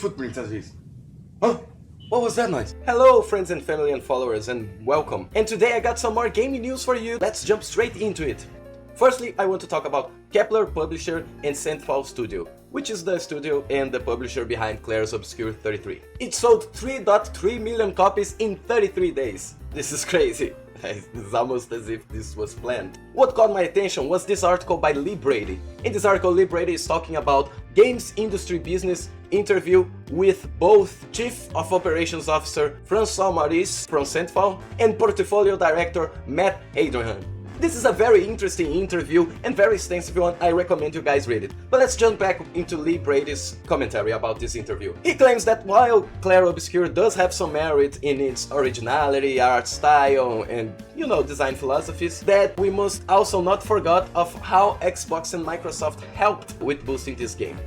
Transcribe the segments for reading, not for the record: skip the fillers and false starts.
footprints at least. Huh? What was that noise? Hello friends and family and followers, and welcome. And today I got some more gaming news for you. Let's jump straight into it. Firstly, I want to talk about Kepler, publisher, and Sandfall Studio, which is the studio and the publisher behind Clair Obscur 33. It sold 3.3 million copies in 33 days. This is crazy. It's almost as if this was planned. What caught my attention was this article by Lee Brady. In this article, Lee Brady is talking about games industry business interview with both Chief of Operations Officer Francois Maurice from Sandfall and Portfolio Director Matt Adrian. This is a very interesting interview and very extensive one. I recommend you guys read it. But let's jump back into Lee Brady's commentary about this interview. He claims that while Clair Obscur does have some merit in its originality, art style, and design philosophies, that we must also not forget of how Xbox and Microsoft helped with boosting this game.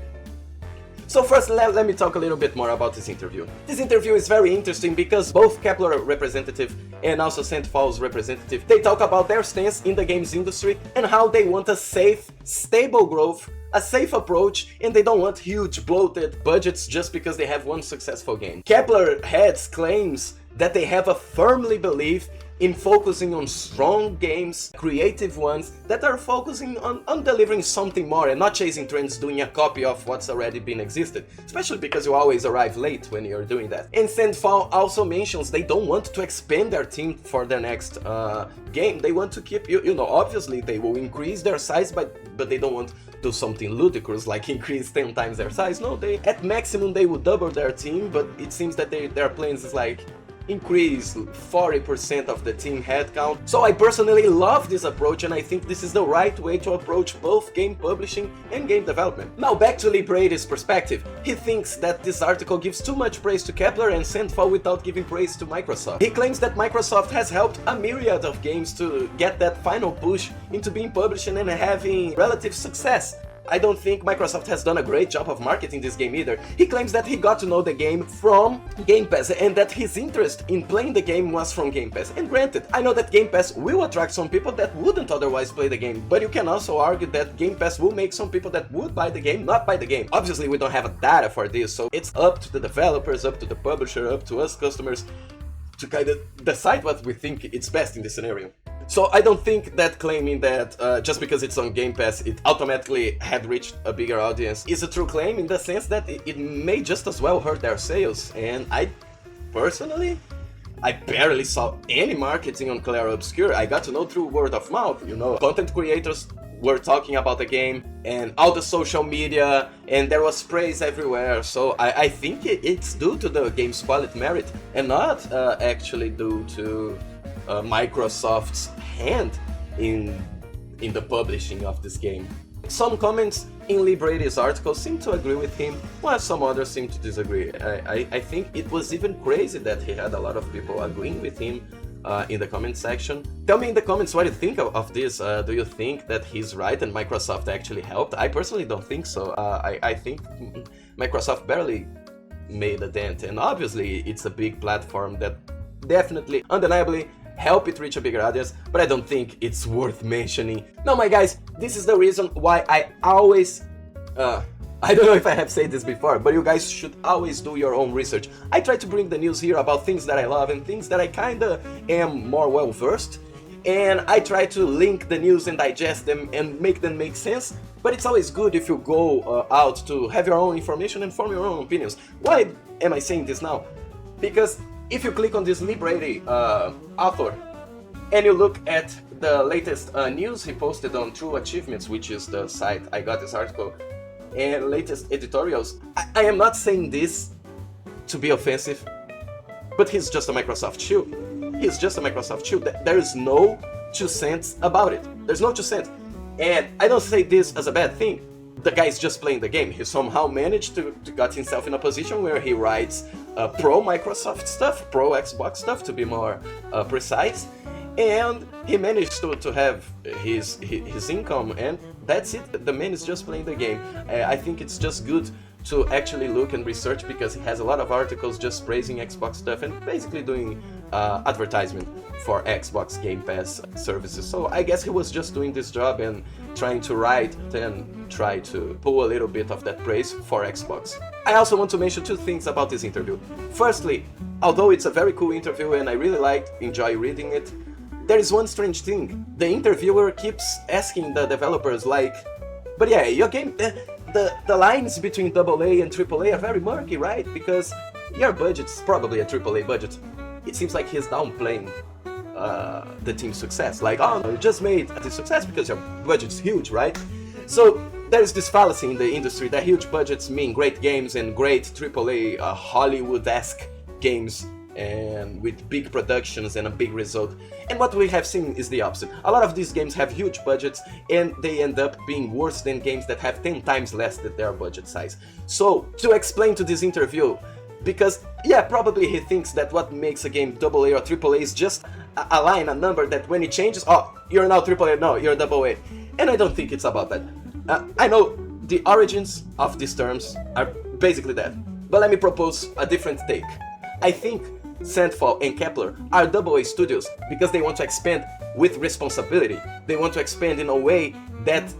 So first, let me talk a little bit more about this interview. This interview is very interesting because both Kepler representative and also Sandfall's representative, they talk about their stance in the games industry and how they want a safe, stable growth, a safe approach, and they don't want huge bloated budgets just because they have one successful game. Kepler heads claims that they have a firmly belief in focusing on strong games, creative ones that are focusing on delivering something more and not chasing trends, doing a copy of what's already been existed, especially because you always arrive late when you're doing that. And Sandfall also mentions they don't want to expand their team for their next game. They want to keep, obviously they will increase their size, but they don't want to do something ludicrous like increase 10 times their size. No, at maximum they will double their team, but it seems that their plans is like increase 40% of the team headcount. So I personally love this approach, and I think this is the right way to approach both game publishing and game development. Now back to Lee Brady's perspective. He thinks that this article gives too much praise to Kepler and Sandfall without giving praise to Microsoft. He claims that Microsoft has helped a myriad of games to get that final push into being published and having relative success. I don't think Microsoft has done a great job of marketing this game either. He claims that he got to know the game from Game Pass and that his interest in playing the game was from Game Pass. And granted, I know that Game Pass will attract some people that wouldn't otherwise play the game, but you can also argue that Game Pass will make some people that would buy the game not buy the game. Obviously, we don't have a data for this, so it's up to the developers, up to the publisher, up to us customers to kind of decide what we think is best in this scenario. So I don't think that claiming that just because it's on Game Pass it automatically had reached a bigger audience is a true claim, in the sense that it may just as well hurt their sales. And I personally, I barely saw any marketing on Clair Obscur. I got to know through word of mouth, content creators were talking about the game and all the social media, and there was praise everywhere. So I think it's due to the game's quality merit and not actually due to Microsoft's hand in the publishing of this game. Some comments in Lee Brady's article seem to agree with him, while some others seem to disagree. I think it was even crazy that he had a lot of people agreeing with him in the comment section. Tell me in the comments what you think of this. Do you think that he's right and Microsoft actually helped? I personally don't think so. I think Microsoft barely made a dent, and obviously it's a big platform that definitely, undeniably, help it reach a bigger audience, but I don't think it's worth mentioning. Now my guys, this is the reason why I always, I don't know if I have said this before, but you guys should always do your own research. I try to bring the news here about things that I love and things that I kinda am more well versed, and I try to link the news and digest them and make them make sense, but it's always good if you go out to have your own information and form your own opinions. Why am I saying this now? Because if you click on this Lee Brady author and you look at the latest news he posted on True Achievements, which is the site I got this article, and latest editorials, I am not saying this to be offensive, but he's just a Microsoft shill. He's just a Microsoft shill. There is no 2 cents about it. There's no 2 cents. And I don't say this as a bad thing. The guy's just playing the game. He somehow managed to got himself in a position where he writes pro Microsoft stuff, pro Xbox stuff to be more precise, and he managed to have his income, and that's it. The man is just playing the game. I think it's just good to actually look and research, because he has a lot of articles just praising Xbox stuff and basically doing advertisement for Xbox Game Pass services. So I guess he was just doing this job and trying to write and try to pull a little bit of that praise for Xbox. I also want to mention two things about this interview. Firstly, although it's a very cool interview and I really enjoy reading it, there is one strange thing. The interviewer keeps asking the developers like, but yeah, your game, the lines between AA and AAA are very murky, right? Because your budget's probably a AAA budget. It seems like he's downplaying the team's success. Like, oh, you just made this success because your budget's huge, right? So there's this fallacy in the industry that huge budgets mean great games and great AAA Hollywood-esque games and with big productions and a big result. And what we have seen is the opposite. A lot of these games have huge budgets and they end up being worse than games that have 10 times less than their budget size. So, to explain to this interview, because yeah, probably he thinks that what makes a game AA or AAA is just a line, a number that when it changes, oh, you're now AAA, no, you're AA. And I don't think it's about that. I know the origins of these terms are basically that, but let me propose a different take. I think Sandfall and Kepler are AA studios because they want to expand with responsibility. They want to expand in a way that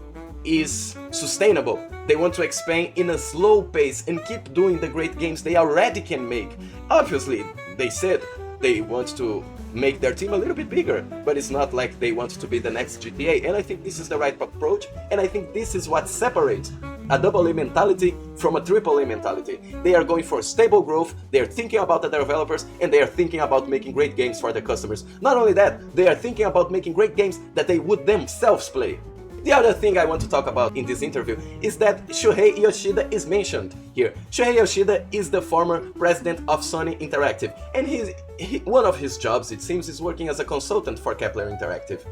is sustainable. They want to expand in a slow pace and keep doing the great games they already can make. Obviously, they said they want to make their team a little bit bigger, but it's not like they want to be the next GTA, and I think this is the right approach, and I think this is what separates a AA mentality from a AAA mentality. They are going for stable growth, they are thinking about the developers, and they are thinking about making great games for the customers. Not only that, they are thinking about making great games that they would themselves play. The other thing I want to talk about in this interview is that Shuhei Yoshida is mentioned here. Shuhei Yoshida is the former president of Sony Interactive, and one of his jobs, it seems, is working as a consultant for Kepler Interactive.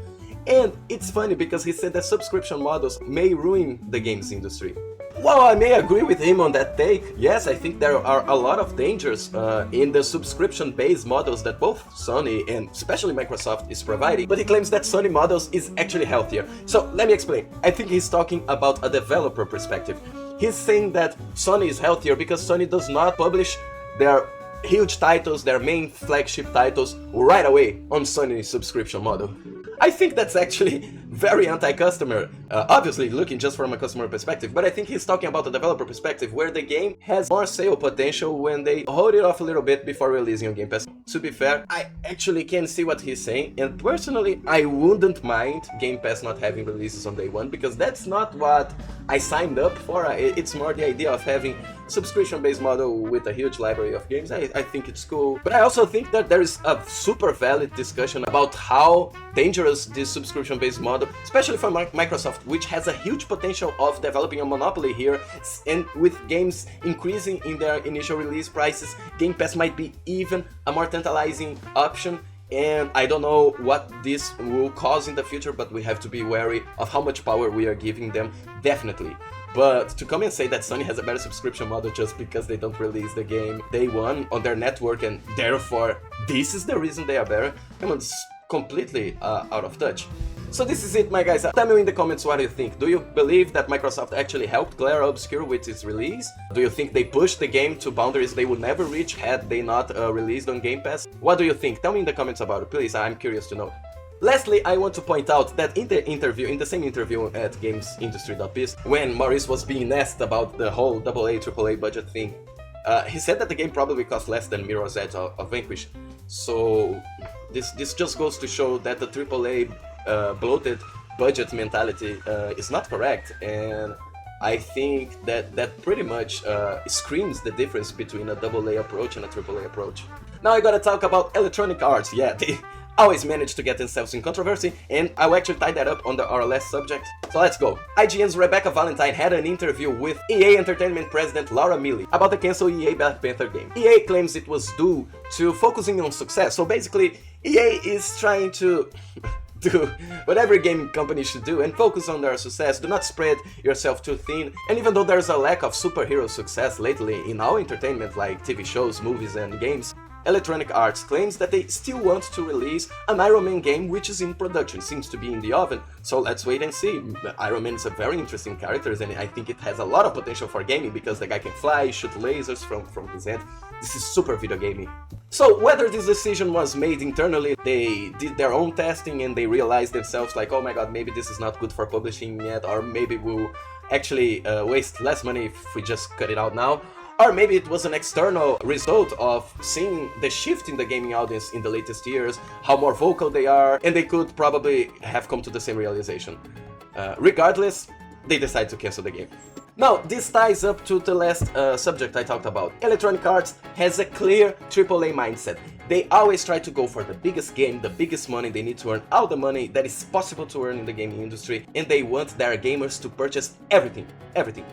And it's funny because he said that subscription models may ruin the games industry. While I may agree with him on that take, yes, I think there are a lot of dangers in the subscription-based models that both Sony and especially Microsoft is providing, but he claims that Sony models is actually healthier. So let me explain. I think he's talking about a developer perspective. He's saying that Sony is healthier because Sony does not publish their huge titles, their main flagship titles, right away on Sony's subscription model. I think that's actually very anti-customer, obviously looking just from a customer perspective, but I think he's talking about the developer perspective where the game has more sale potential when they hold it off a little bit before releasing on Game Pass. To be fair, I actually can see what he's saying, and personally I wouldn't mind Game Pass not having releases on day one, because that's not what I signed up for. It's more the idea of having subscription-based model with a huge library of games. I think it's cool, but I also think that there is a super valid discussion about how dangerous this subscription-based model, especially for Microsoft, which has a huge potential of developing a monopoly here, and with games increasing in their initial release prices, Game Pass might be even a more tantalizing option. And I don't know what this will cause in the future, but we have to be wary of how much power we are giving them, definitely. But to come and say that Sony has a better subscription model just because they don't release the game day one on their network and therefore this is the reason they are better, come on, it's completely out of touch. So this is it, my guys. Tell me in the comments what you think. Do you believe that Microsoft actually helped Clair Obscur with its release? Do you think they pushed the game to boundaries they would never reach had they not released on Game Pass? What do you think? Tell me in the comments about it, please. I'm curious to know. Lastly, I want to point out that in the same interview at GamesIndustry.biz, when Maurice was being asked about the whole AA, AAA budget thing, he said that the game probably cost less than Mirror's Edge or Vanquish. So this just goes to show that the AAA bloated budget mentality is not correct, and I think that pretty much screams the difference between a AA approach and a AAA approach. Now I gotta talk about Electronic Arts. Yeah, they always manage to get themselves in controversy, and I'll actually tie that up on our last subject. So let's go. IGN's Rebecca Valentine had an interview with EA Entertainment President Laura Milley about the cancelled EA Black Panther game. EA claims it was due to focusing on success. So basically, EA is trying to do what every game company should do and focus on their success. Do not spread yourself too thin. And even though there's a lack of superhero success lately in all entertainment like TV shows, movies and games, Electronic Arts claims that they still want to release an Iron Man game which is in production, seems to be in the oven, so let's wait and see. Iron Man is a very interesting character and I think it has a lot of potential for gaming because the guy can fly, shoot lasers from his head. This is super video gaming. So whether this decision was made internally, they did their own testing and they realized themselves like, oh my god, maybe this is not good for publishing yet, or maybe we'll actually waste less money if we just cut it out now. Or maybe it was an external result of seeing the shift in the gaming audience in the latest years, how more vocal they are, and they could probably have come to the same realization. Regardless, they decided to cancel the game. Now, this ties up to the last subject I talked about. Electronic Arts has a clear AAA mindset. They always try to go for the biggest game, the biggest money. They need to earn all the money that is possible to earn in the gaming industry, and they want their gamers to purchase everything.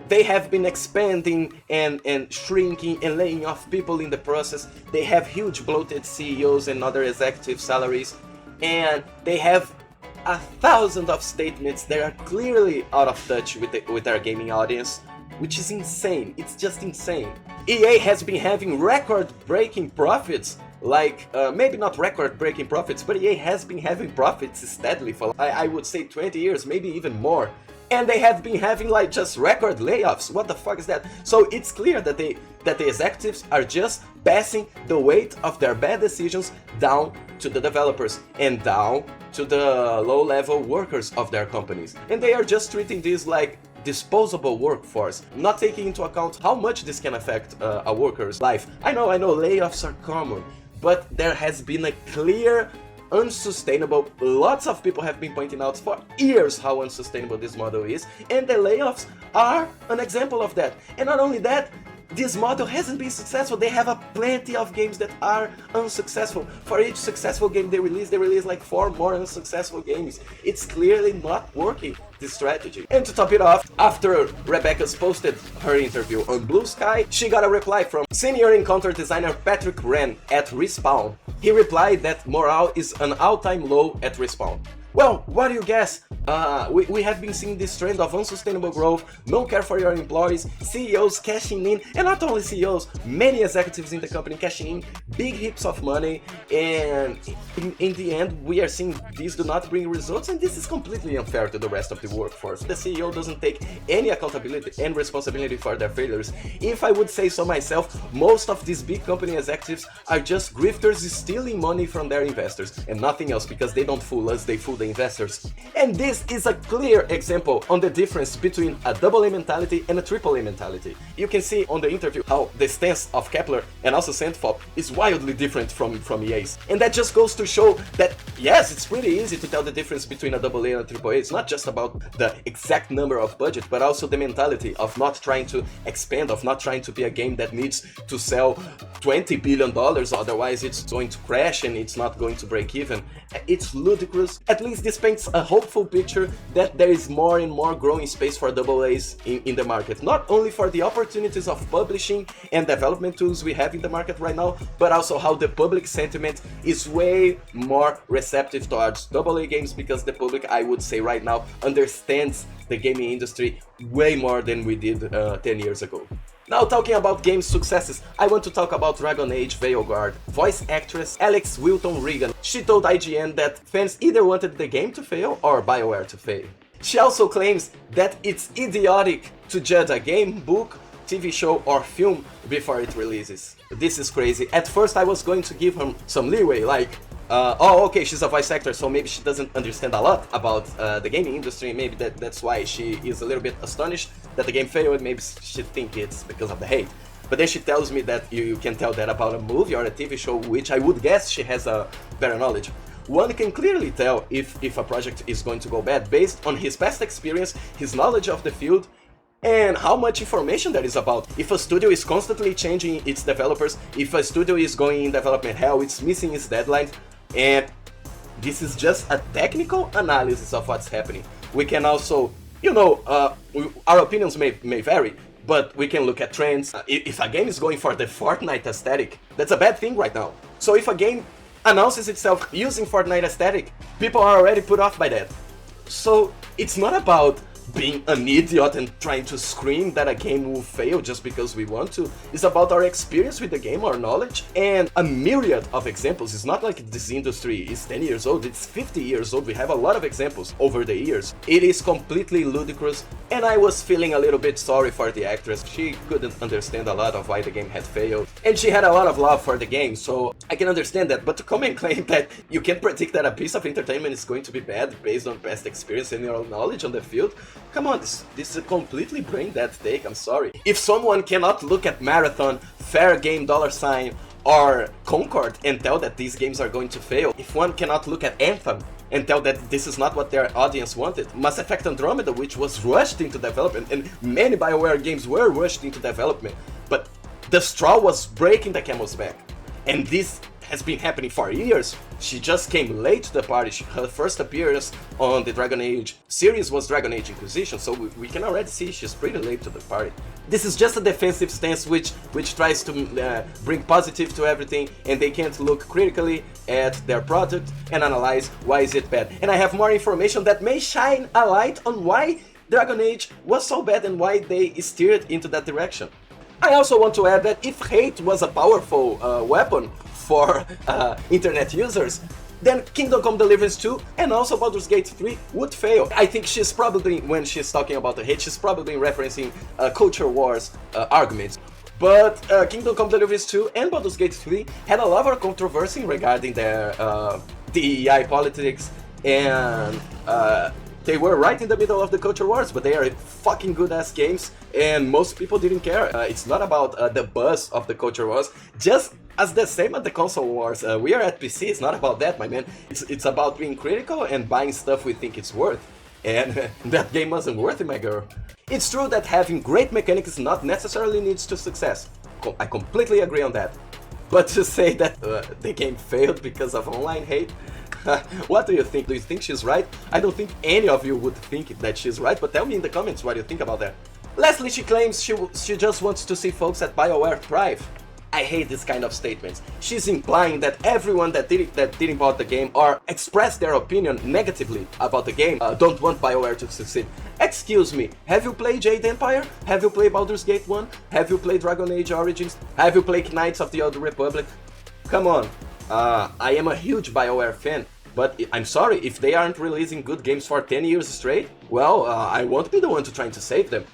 They have been expanding and shrinking and laying off people in the process. They have huge bloated CEOs and other executive salaries, and they have 1,000 of statements that are clearly out of touch with their gaming audience, which is insane. It's just insane. EA has been having record-breaking profits, like maybe not record-breaking profits, but EA has been having profits steadily for I would say 20 years, maybe even more. And they have been having like just record layoffs. What the fuck is that? So it's clear that the executives are just passing the weight of their bad decisions down to the developers and down to the low-level workers of their companies. And they are just treating this like disposable workforce, not taking into account how much this can affect a worker's life. I know layoffs are common, but there has been a clear unsustainable. Lots of people have been pointing out for years how unsustainable this model is, and the layoffs are an example of that. And not only that, this model hasn't been successful. They have plenty of games that are unsuccessful. For each successful game they release like 4 more unsuccessful games. It's clearly not working, this strategy. And to top it off, after Rebecca's posted her interview on Blue Sky, she got a reply from senior encounter designer Patrick Wren at Respawn. He replied that morale is an all-time low at Respawn. Well, what do you guess? We have been seeing this trend of unsustainable growth, no care for your employees, CEOs cashing in, and not only CEOs, many executives in the company cashing in big heaps of money, and in the end we are seeing these do not bring results, and this is completely unfair to the rest of the workforce. The CEO doesn't take any accountability and responsibility for their failures. If I would say so myself, most of these big company executives are just grifters stealing money from their investors, and nothing else, because they don't fool us, they fool the investors. And this is a clear example on the difference between a AA mentality and a AAA mentality. You can see on the interview how the stance of Kepler and also Sandfall is wildly different from EA's. And that just goes to show that yes, it's pretty easy to tell the difference between a AA and a AAA. It's not just about the exact number of budget, but also the mentality of not trying to expand, of not trying to be a game that needs to sell $20 billion, otherwise it's going to crash and it's not going to break even. It's ludicrous. At least this paints a hopeful picture that there is more and more growing space for AA's in the market. Not only for the opportunities of publishing and development tools we have in the market right now, but also how the public sentiment is way more receptive towards AA games, because the public, I would say right now, understands the gaming industry way more than we did 10 years ago. Now, talking about game successes, I want to talk about Dragon Age Veilguard. Voice actress Alex Wilton Regan. She told IGN that fans either wanted the game to fail or BioWare to fail. She also claims that it's idiotic to judge a game, book, TV show or film before it releases. This is crazy. At first I was going to give her some leeway, like oh, okay, she's a voice actor, so maybe she doesn't understand a lot about the gaming industry. Maybe that's why she is a little bit astonished that the game failed. Maybe she thinks it's because of the hate. But then she tells me that you can tell that about a movie or a TV show, which I would guess she has a better knowledge. One can clearly tell if a project is going to go bad based on his past experience, his knowledge of the field, and how much information there is about. If a studio is constantly changing its developers, if a studio is going in development hell, it's missing its deadlines, and this is just a technical analysis of what's happening. We can also, our opinions may vary, but we can look at trends. If a game is going for the Fortnite aesthetic, that's a bad thing right now. So if a game announces itself using Fortnite aesthetic, people are already put off by that. So it's not about being an idiot and trying to scream that a game will fail just because we want to. It's about our experience with the game, our knowledge, and a myriad of examples. It's not like this industry is 10 years old, it's 50 years old. We have a lot of examples over the years. It is completely ludicrous, and I was feeling a little bit sorry for the actress. She couldn't understand a lot of why the game had failed, and she had a lot of love for the game, so I can understand that. But to come and claim that you can predict that a piece of entertainment is going to be bad based on past experience and your knowledge on the field, come on, this is a completely brain dead take, I'm sorry. If someone cannot look at Marathon, Fair Game $, or Concord and tell that these games are going to fail, if one cannot look at Anthem and tell that this is not what their audience wanted, Mass Effect Andromeda, which was rushed into development, and many BioWare games were rushed into development, but the straw was breaking the camel's back, and this has been happening for years. She just came late to the party. Her first appearance on the Dragon Age series was Dragon Age Inquisition, so we can already see she's pretty late to the party. This is just a defensive stance which tries to bring positive to everything, and they can't look critically at their product and analyze why is it bad. And I have more information that may shine a light on why Dragon Age was so bad and why they steered into that direction. I also want to add that if hate was a powerful weapon for internet users, then Kingdom Come Deliverance 2 and also Baldur's Gate 3 would fail. I think she's probably, when she's talking about the hate, she's probably referencing culture wars arguments. But Kingdom Come Deliverance 2 and Baldur's Gate 3 had a lot of controversy regarding their DEI politics, and they were right in the middle of the culture wars, but they are fucking good ass games, and most people didn't care. It's not about the buzz of the culture wars, just as the same as the console wars. We are at PC, it's not about that, my man. It's about being critical and buying stuff we think it's worth. And that game wasn't worth it, my girl. It's true that having great mechanics not necessarily leads to success. I completely agree on that. But to say that the game failed because of online hate, what do you think? Do you think she's right? I don't think any of you would think that she's right, but tell me in the comments what you think about that. Lastly, she claims she just wants to see folks at BioWare thrive. I hate this kind of statements. She's implying that everyone that didn't bought the game or expressed their opinion negatively about the game don't want BioWare to succeed. Excuse me, have you played Jade Empire? Have you played Baldur's Gate 1? Have you played Dragon Age Origins? Have you played Knights of the Old Republic? Come on, I am a huge BioWare fan, but I'm sorry, if they aren't releasing good games for 10 years straight, well, I won't be the one trying to save them.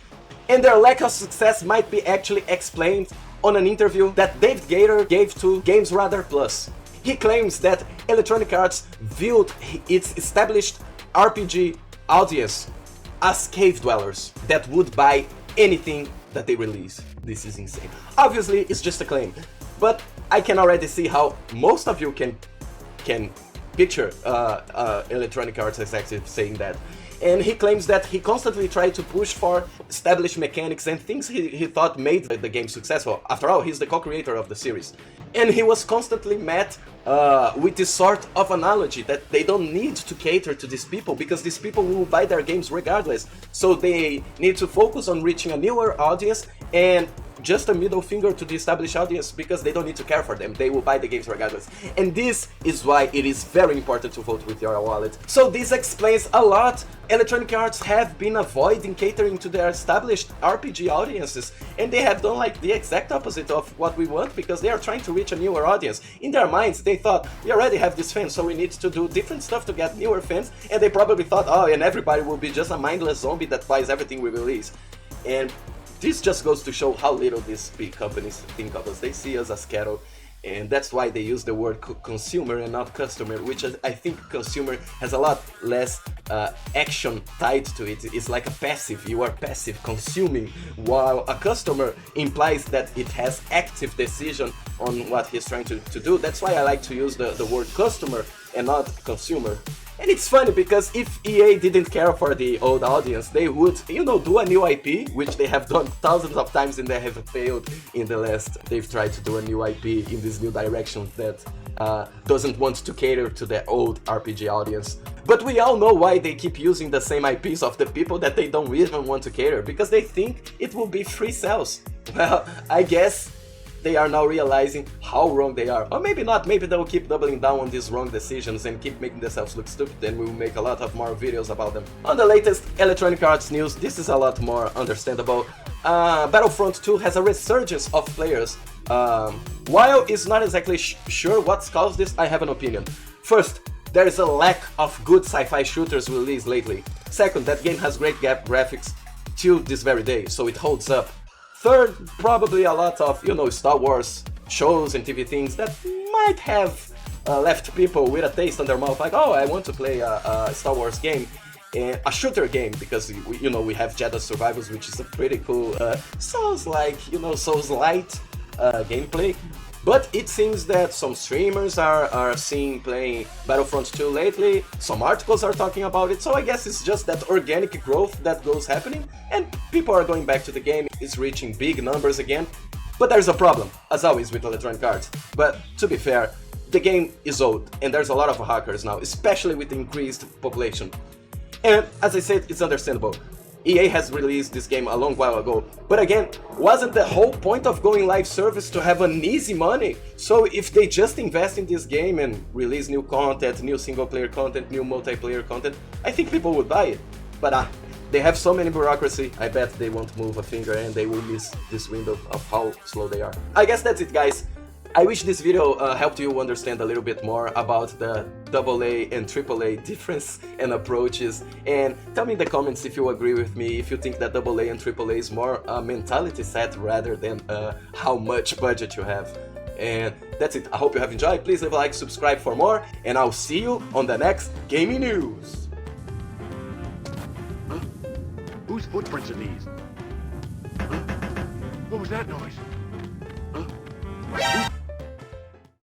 And their lack of success might be actually explained on an interview that David Gator gave to Games Radar Plus. He claims that Electronic Arts viewed its established RPG audience as cave dwellers that would buy anything that they release. This is insane. Obviously, it's just a claim, but I can already see how most of you can picture Electronic Arts executive saying that. And he claims that he constantly tried to push for established mechanics and things he thought made the game successful. After all, he's the co-creator of the series. And he was constantly met with this sort of analogy that they don't need to cater to these people because these people will buy their games regardless. So they need to focus on reaching a newer audience and just a middle finger to the established audience because they don't need to care for them. They will buy the games regardless. And this is why it is very important to vote with your wallet. So this explains a lot. Electronic Arts have been avoiding catering to their established RPG audiences, and they have done like the exact opposite of what we want because they are trying to reach a newer audience. In their minds, they thought, we already have these fans, so we need to do different stuff to get newer fans, and they probably thought, oh, and everybody will be just a mindless zombie that buys everything we release. And this just goes to show how little these big companies think of us. They see us as cattle, and that's why they use the word consumer and not customer, which I think consumer has a lot less action tied to it. It's like a passive, you are passive, consuming, while a customer implies that it has active decision on what he's trying to do. That's why I like to use the word customer and not consumer. And it's funny because if EA didn't care for the old audience, they would, do a new IP, which they have done thousands of times and they have failed in the last. They've tried to do a new IP in this new direction that doesn't want to cater to the old RPG audience. But we all know why they keep using the same IPs of the people that they don't even want to cater, because they think it will be free sales. Well, I guess they are now realizing how wrong they are. Or maybe not, maybe they'll keep doubling down on these wrong decisions and keep making themselves look stupid, then we'll make a lot of more videos about them. On the latest Electronic Arts news, this is a lot more understandable. Battlefront 2 has a resurgence of players. While it's not exactly sure what's caused this, I have an opinion. First, there is a lack of good sci-fi shooters released lately. Second, that game has great graphics till this very day, so it holds up. Third, probably a lot of, Star Wars shows and TV things that might have left people with a taste on their mouth, like, oh, I want to play a Star Wars game, and a shooter game, because we have Jedi Survivors, which is a pretty cool Souls-like, Souls-light gameplay. But it seems that some streamers are seen playing Battlefront 2 lately, some articles are talking about it, so I guess it's just that organic growth that goes happening, and people are going back to the game, it's reaching big numbers again. But there's a problem, as always with Electronic Arts. But to be fair, the game is old, and there's a lot of hackers now, especially with the increased population. And as I said, it's understandable. EA has released this game a long while ago, but again, wasn't the whole point of going live service to have an easy money? So if they just invest in this game and release new content, new single player content, new multiplayer content, I think people would buy it. But they have so many bureaucracy, I bet they won't move a finger and they will miss this window of how slow they are. I guess that's it, guys. I wish this video helped you understand a little bit more about the AA and AAA difference and approaches, and tell me in the comments if you agree with me, if you think that AA and AAA is more a mentality set rather than how much budget you have. And that's it, I hope you have enjoyed, please leave a like, subscribe for more, and I'll see you on the next gaming news! Huh? Whose footprints are these? Huh? What was that noise?